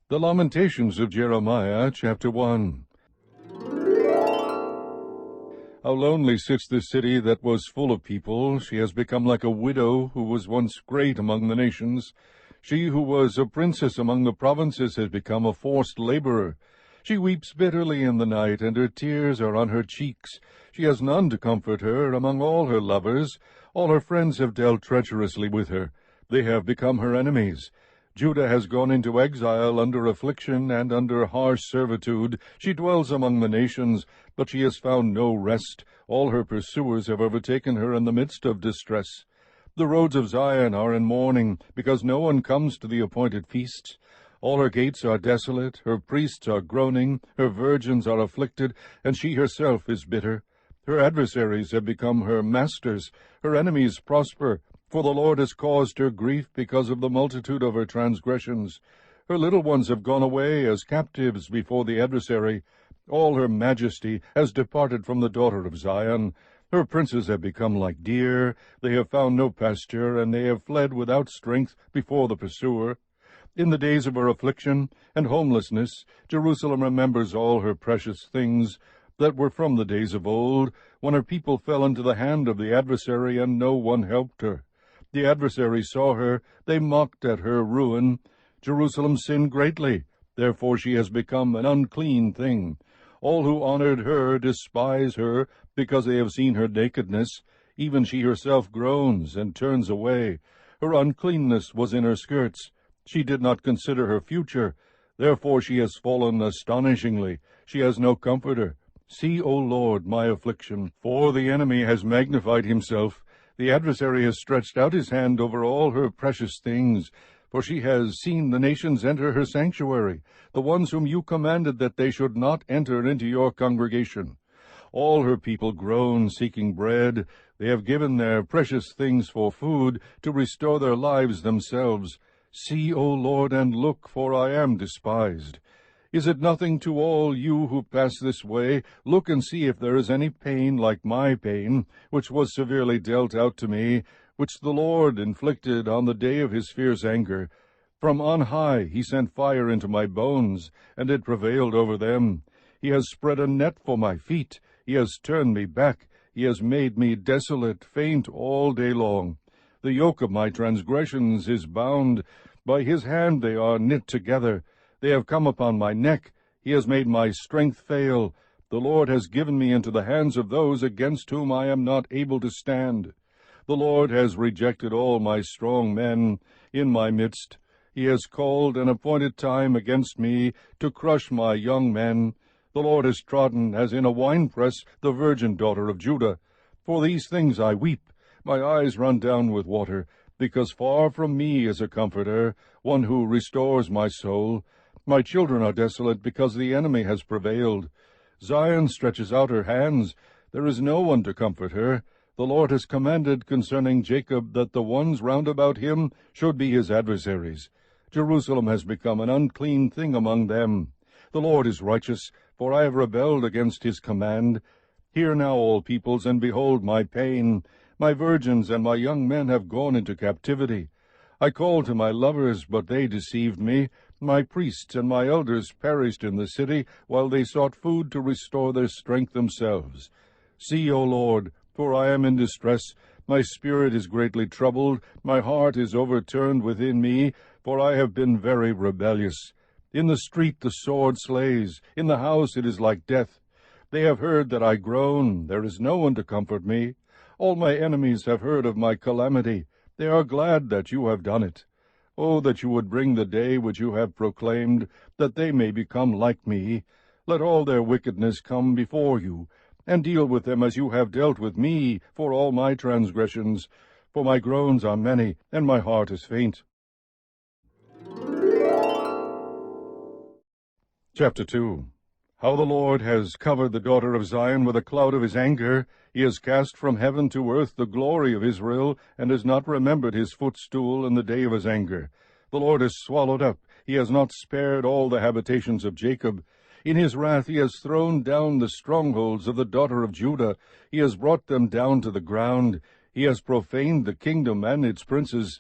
The Lamentations of Jeremiah, chapter 1. How lonely sits this city that was full of people! She has become like a widow who was once great among the nations. She who was a princess among the provinces has become a forced laborer. She weeps bitterly in the night, and her tears are on her cheeks. She has none to comfort her among all her lovers. All her friends have dealt treacherously with her. They have become her enemies. Judah has gone into exile under affliction and under harsh servitude. She dwells among the nations, but she has found no rest. All her pursuers have overtaken her in the midst of distress. The roads of Zion are in mourning, because no one comes to the appointed feasts. All her gates are desolate, her priests are groaning, her virgins are afflicted, and she herself is bitter. Her adversaries have become her masters, her enemies prosper. For the Lord has caused her grief because of the multitude of her transgressions. Her little ones have gone away as captives before the adversary. All her majesty has departed from the daughter of Zion. Her princes have become like deer. They have found no pasture, and they have fled without strength before the pursuer. In the days of her affliction and homelessness, Jerusalem remembers all her precious things that were from the days of old, when her people fell into the hand of the adversary, and no one helped her. The adversaries saw her, they mocked at her ruin. Jerusalem sinned greatly, therefore she has become an unclean thing. All who honored her despise her, because they have seen her nakedness. Even she herself groans and turns away. Her uncleanness was in her skirts. She did not consider her future. Therefore she has fallen astonishingly. She has no comforter. See, O Lord, my affliction, for the enemy has magnified himself. The adversary has stretched out his hand over all her precious things, for she has seen the nations enter her sanctuary, the ones whom you commanded that they should not enter into your congregation. All her people groan, seeking bread. They have given their precious things for food, to restore their lives themselves. See, O Lord, and look, for I am despised. Is it nothing to all you who pass this way? Look and see if there is any pain like my pain, which was severely dealt out to me, which the Lord inflicted on the day of his fierce anger. From on high he sent fire into my bones, and it prevailed over them. He has spread a net for my feet. He has turned me back. He has made me desolate, faint all day long. The yoke of my transgressions is bound. By his hand they are knit together. They have come upon my neck. He has made my strength fail. The Lord has given me into the hands of those against whom I am not able to stand. The Lord has rejected all my strong men in my midst. He has called an appointed time against me to crush my young men. The Lord has trodden, as in a winepress, the virgin daughter of Judah. For these things I weep. My eyes run down with water, because far from me is a comforter, one who restores my soul. My children are desolate, because the enemy has prevailed. Zion stretches out her hands. There is no one to comfort her. The Lord has commanded concerning Jacob that the ones round about him should be his adversaries. Jerusalem has become an unclean thing among them. The Lord is righteous, for I have rebelled against his command. Hear now, all peoples, and behold my pain. My virgins and my young men have gone into captivity. I called to my lovers, but they deceived me. My priests and my elders perished in the city, while they sought food to restore their strength themselves. See, O Lord, for I am in distress. My spirit is greatly troubled. My heart is overturned within me, for I have been very rebellious. In the street the sword slays. In the house it is like death. They have heard that I groan. There is no one to comfort me. All my enemies have heard of my calamity. They are glad that you have done it. Oh, that you would bring the day which you have proclaimed, that they may become like me. Let all their wickedness come before you, and deal with them as you have dealt with me for all my transgressions. For my groans are many, and my heart is faint. Chapter 2. How the Lord has covered the daughter of Zion with a cloud of his anger. He has cast from heaven to earth the glory of Israel, and has not remembered his footstool in the day of his anger. The Lord has swallowed up. He has not spared all the habitations of Jacob. In his wrath he has thrown down the strongholds of the daughter of Judah. He has brought them down to the ground. He has profaned the kingdom and its princes.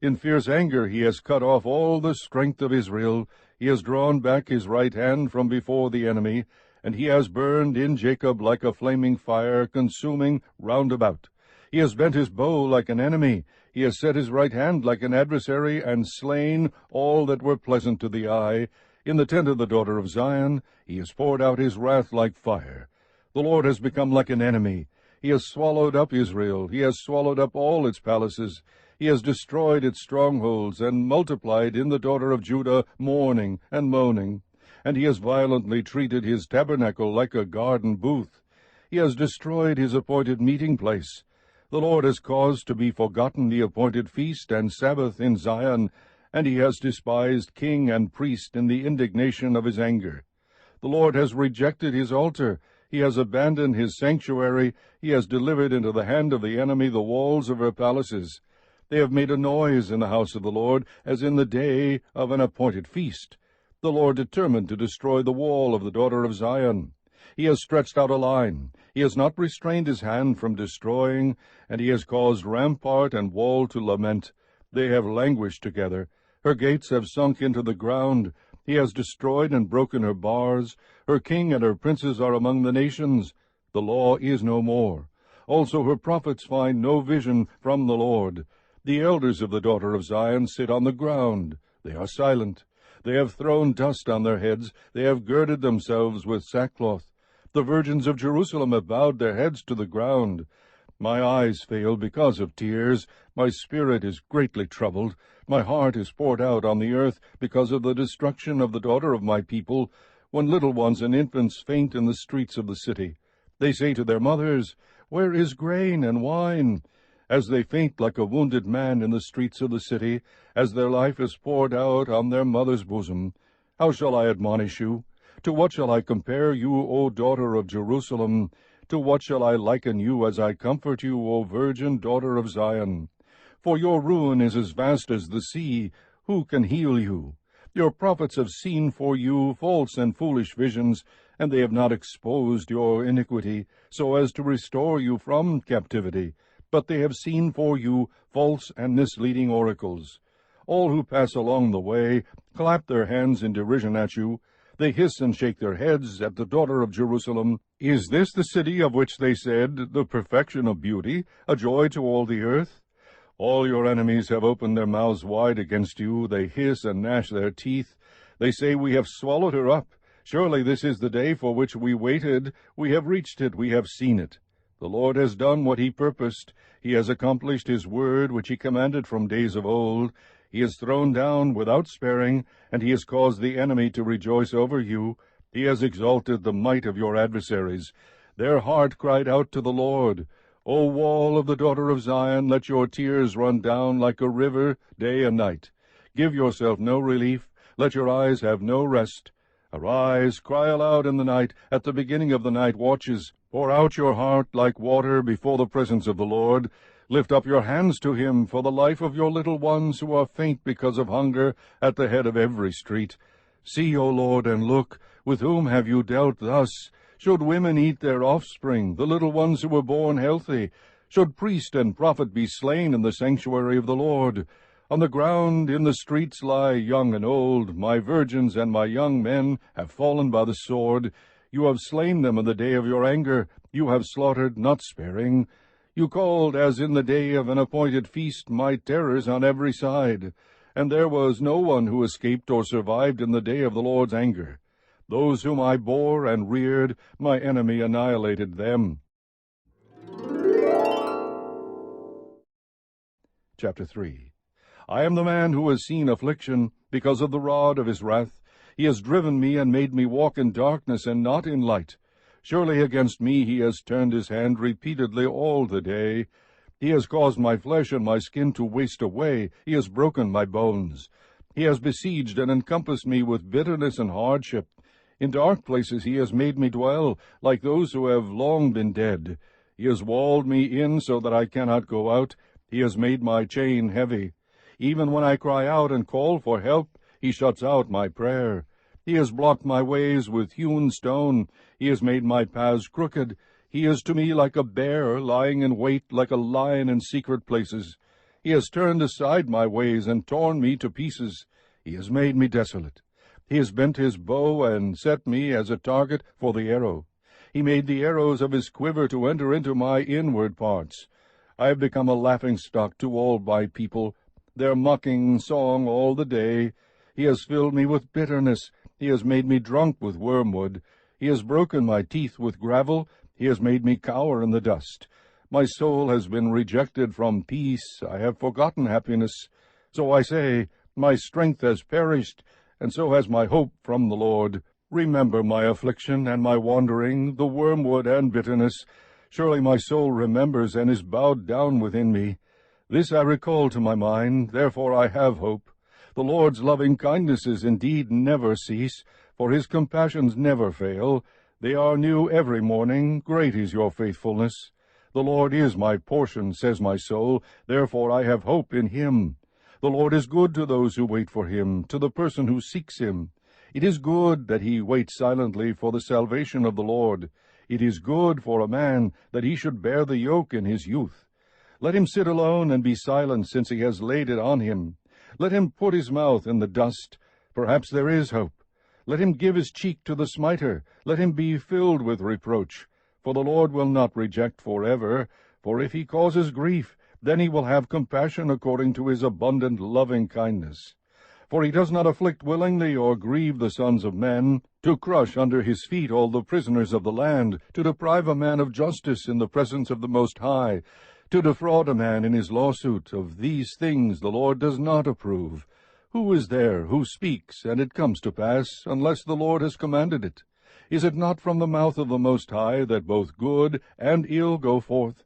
In fierce anger he has cut off all the strength of Israel. He has drawn back his right hand from before the enemy, and he has burned in Jacob like a flaming fire, consuming round about. He has bent his bow like an enemy. He has set his right hand like an adversary, and slain all that were pleasant to the eye. In the tent of the daughter of Zion he has poured out his wrath like fire. The Lord has become like an enemy. He has swallowed up Israel. He has swallowed up all its palaces. He has destroyed its strongholds, and multiplied in the daughter of Judah mourning and moaning. And he has violently treated his tabernacle like a garden booth. He has destroyed his appointed meeting place. The Lord has caused to be forgotten the appointed feast and Sabbath in Zion, and he has despised king and priest in the indignation of his anger. The Lord has rejected his altar. He has abandoned his sanctuary. He has delivered into the hand of the enemy the walls of her palaces. They have made a noise in the house of the Lord, as in the day of an appointed feast. The Lord determined to destroy the wall of the daughter of Zion. He has stretched out a line. He has not restrained his hand from destroying, and he has caused rampart and wall to lament. They have languished together. Her gates have sunk into the ground. He has destroyed and broken her bars. Her king and her princes are among the nations. The law is no more. Also her prophets find no vision from the Lord. The elders of the daughter of Zion sit on the ground. They are silent. They have thrown dust on their heads. They have girded themselves with sackcloth. The virgins of Jerusalem have bowed their heads to the ground. My eyes fail because of tears. My spirit is greatly troubled. My heart is poured out on the earth because of the destruction of the daughter of my people, when little ones and infants faint in the streets of the city. They say to their mothers, Where is grain and wine? As they faint like a wounded man in the streets of the city, as their life is poured out on their mother's bosom. How shall I admonish you? To what shall I compare you, O daughter of Jerusalem? To what shall I liken you as I comfort you, O virgin daughter of Zion? For your ruin is as vast as the sea. Who can heal you? Your prophets have seen for you false and foolish visions, and they have not exposed your iniquity, so as to restore you from captivity. But they have seen for you false and misleading oracles. All who pass along the way clap their hands in derision at you. They hiss and shake their heads at the daughter of Jerusalem. Is this the city of which they said, The perfection of beauty, a joy to all the earth? All your enemies have opened their mouths wide against you. They hiss and gnash their teeth. They say, We have swallowed her up. Surely this is the day for which we waited. We have reached it. We have seen it. The Lord has done what he purposed. He has accomplished his word, which he commanded from days of old. He has thrown down without sparing, and he has caused the enemy to rejoice over you. He has exalted the might of your adversaries. Their heart cried out to the Lord. O wall of the daughter of Zion, let your tears run down like a river day and night. Give yourself no relief. Let your eyes have no rest. Arise, cry aloud in the night, at the beginning of the night watches. Pour out your heart like water before the presence of the Lord. Lift up your hands to him for the life of your little ones who are faint because of hunger at the head of every street. See, O Lord, and look, with whom have you dealt thus? Should women eat their offspring, the little ones who were born healthy? Should priest and prophet be slain in the sanctuary of the Lord? On the ground in the streets lie young and old. My virgins and my young men have fallen by the sword. You have slain them in the day of your anger. You have slaughtered, not sparing. You called, as in the day of an appointed feast, my terrors on every side. And there was no one who escaped or survived in the day of the Lord's anger. Those whom I bore and reared, my enemy annihilated them. Chapter 3. I am the man who has seen affliction, because of the rod of his wrath. He has driven me and made me walk in darkness and not in light. Surely against me he has turned his hand repeatedly all the day. He has caused my flesh and my skin to waste away. He has broken my bones. He has besieged and encompassed me with bitterness and hardship. In dark places he has made me dwell, like those who have long been dead. He has walled me in so that I cannot go out. He has made my chain heavy. Even when I cry out and call for help, he shuts out my prayer. He has blocked my ways with hewn stone. He has made my paths crooked. He is to me like a bear lying in wait, like a lion in secret places. He has turned aside my ways and torn me to pieces. He has made me desolate. He has bent his bow and set me as a target for the arrow. He made the arrows of his quiver to enter into my inward parts. I have become a laughingstock to all my people, their mocking song all the day. He has filled me with bitterness. He has made me drunk with wormwood. He has broken my teeth with gravel. He has made me cower in the dust. My soul has been rejected from peace. I have forgotten happiness. So I say, my strength has perished, and so has my hope from the Lord. Remember my affliction and my wandering, the wormwood and bitterness. Surely my soul remembers and is bowed down within me. This I recall to my mind, therefore I have hope. The Lord's loving kindnesses indeed never cease, for his compassions never fail. They are new every morning. Great is your faithfulness. The Lord is my portion, says my soul, therefore I have hope in him. The Lord is good to those who wait for him, to the person who seeks him. It is good that he waits silently for the salvation of the Lord. It is good for a man that he should bear the yoke in his youth. Let him sit alone and be silent, since he has laid it on him. Let him put his mouth in the dust. Perhaps there is hope. Let him give his cheek to the smiter. Let him be filled with reproach. For the Lord will not reject forever. For if he causes grief, then he will have compassion according to his abundant loving kindness. For he does not afflict willingly or grieve the sons of men, to crush under his feet all the prisoners of the land, to deprive a man of justice in the presence of the Most High, to defraud a man in his lawsuit. Of these things the Lord does not approve. Who is there who speaks, and it comes to pass, unless the Lord has commanded it? Is it not from the mouth of the Most High that both good and ill go forth?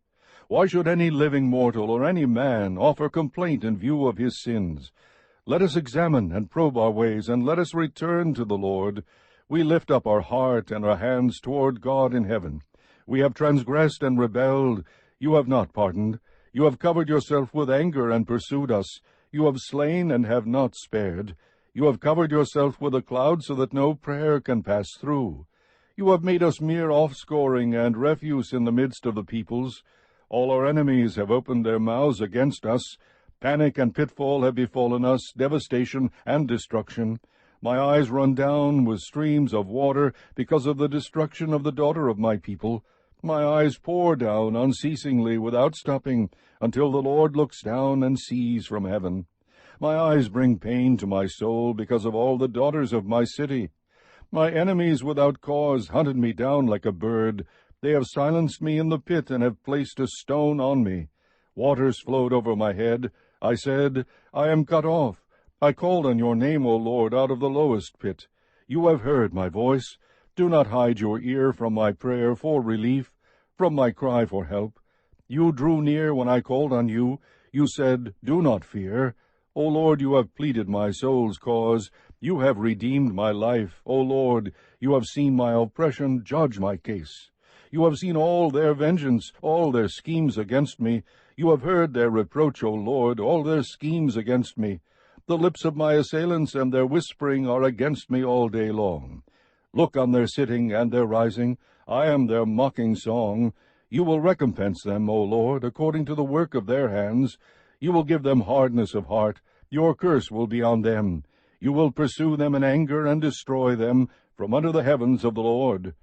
Why should any living mortal or any man offer complaint in view of his sins? Let us examine and probe our ways, and let us return to the Lord. We lift up our heart and our hands toward God in heaven. We have transgressed and rebelled. You have not pardoned. You have covered yourself with anger and pursued us. You have slain and have not spared. You have covered yourself with a cloud so that no prayer can pass through. You have made us mere offscoring and refuse in the midst of the peoples. All our enemies have opened their mouths against us. Panic and pitfall have befallen us, devastation and destruction. My eyes run down with streams of water because of the destruction of the daughter of my people. My eyes pour down unceasingly without stopping, until the Lord looks down and sees from heaven. My eyes bring pain to my soul because of all the daughters of my city. My enemies without cause hunted me down like a bird. They have silenced me in the pit and have placed a stone on me. Waters flowed over my head. I said, I am cut off. I called on your name, O Lord, out of the lowest pit. You have heard my voice. Do not hide your ear from my prayer for relief, from my cry for help. You drew near when I called on you. You said, do not fear. O Lord, you have pleaded my soul's cause. You have redeemed my life. O Lord, you have seen my oppression. Judge my case. You have seen all their vengeance, all their schemes against me. You have heard their reproach, O Lord, all their schemes against me. The lips of my assailants and their whispering are against me all day long. Look on their sitting and their rising. I am their mocking song. You will recompense them, O Lord, according to the work of their hands. You will give them hardness of heart. Your curse will be on them. You will pursue them in anger and destroy them from under the heavens of the Lord.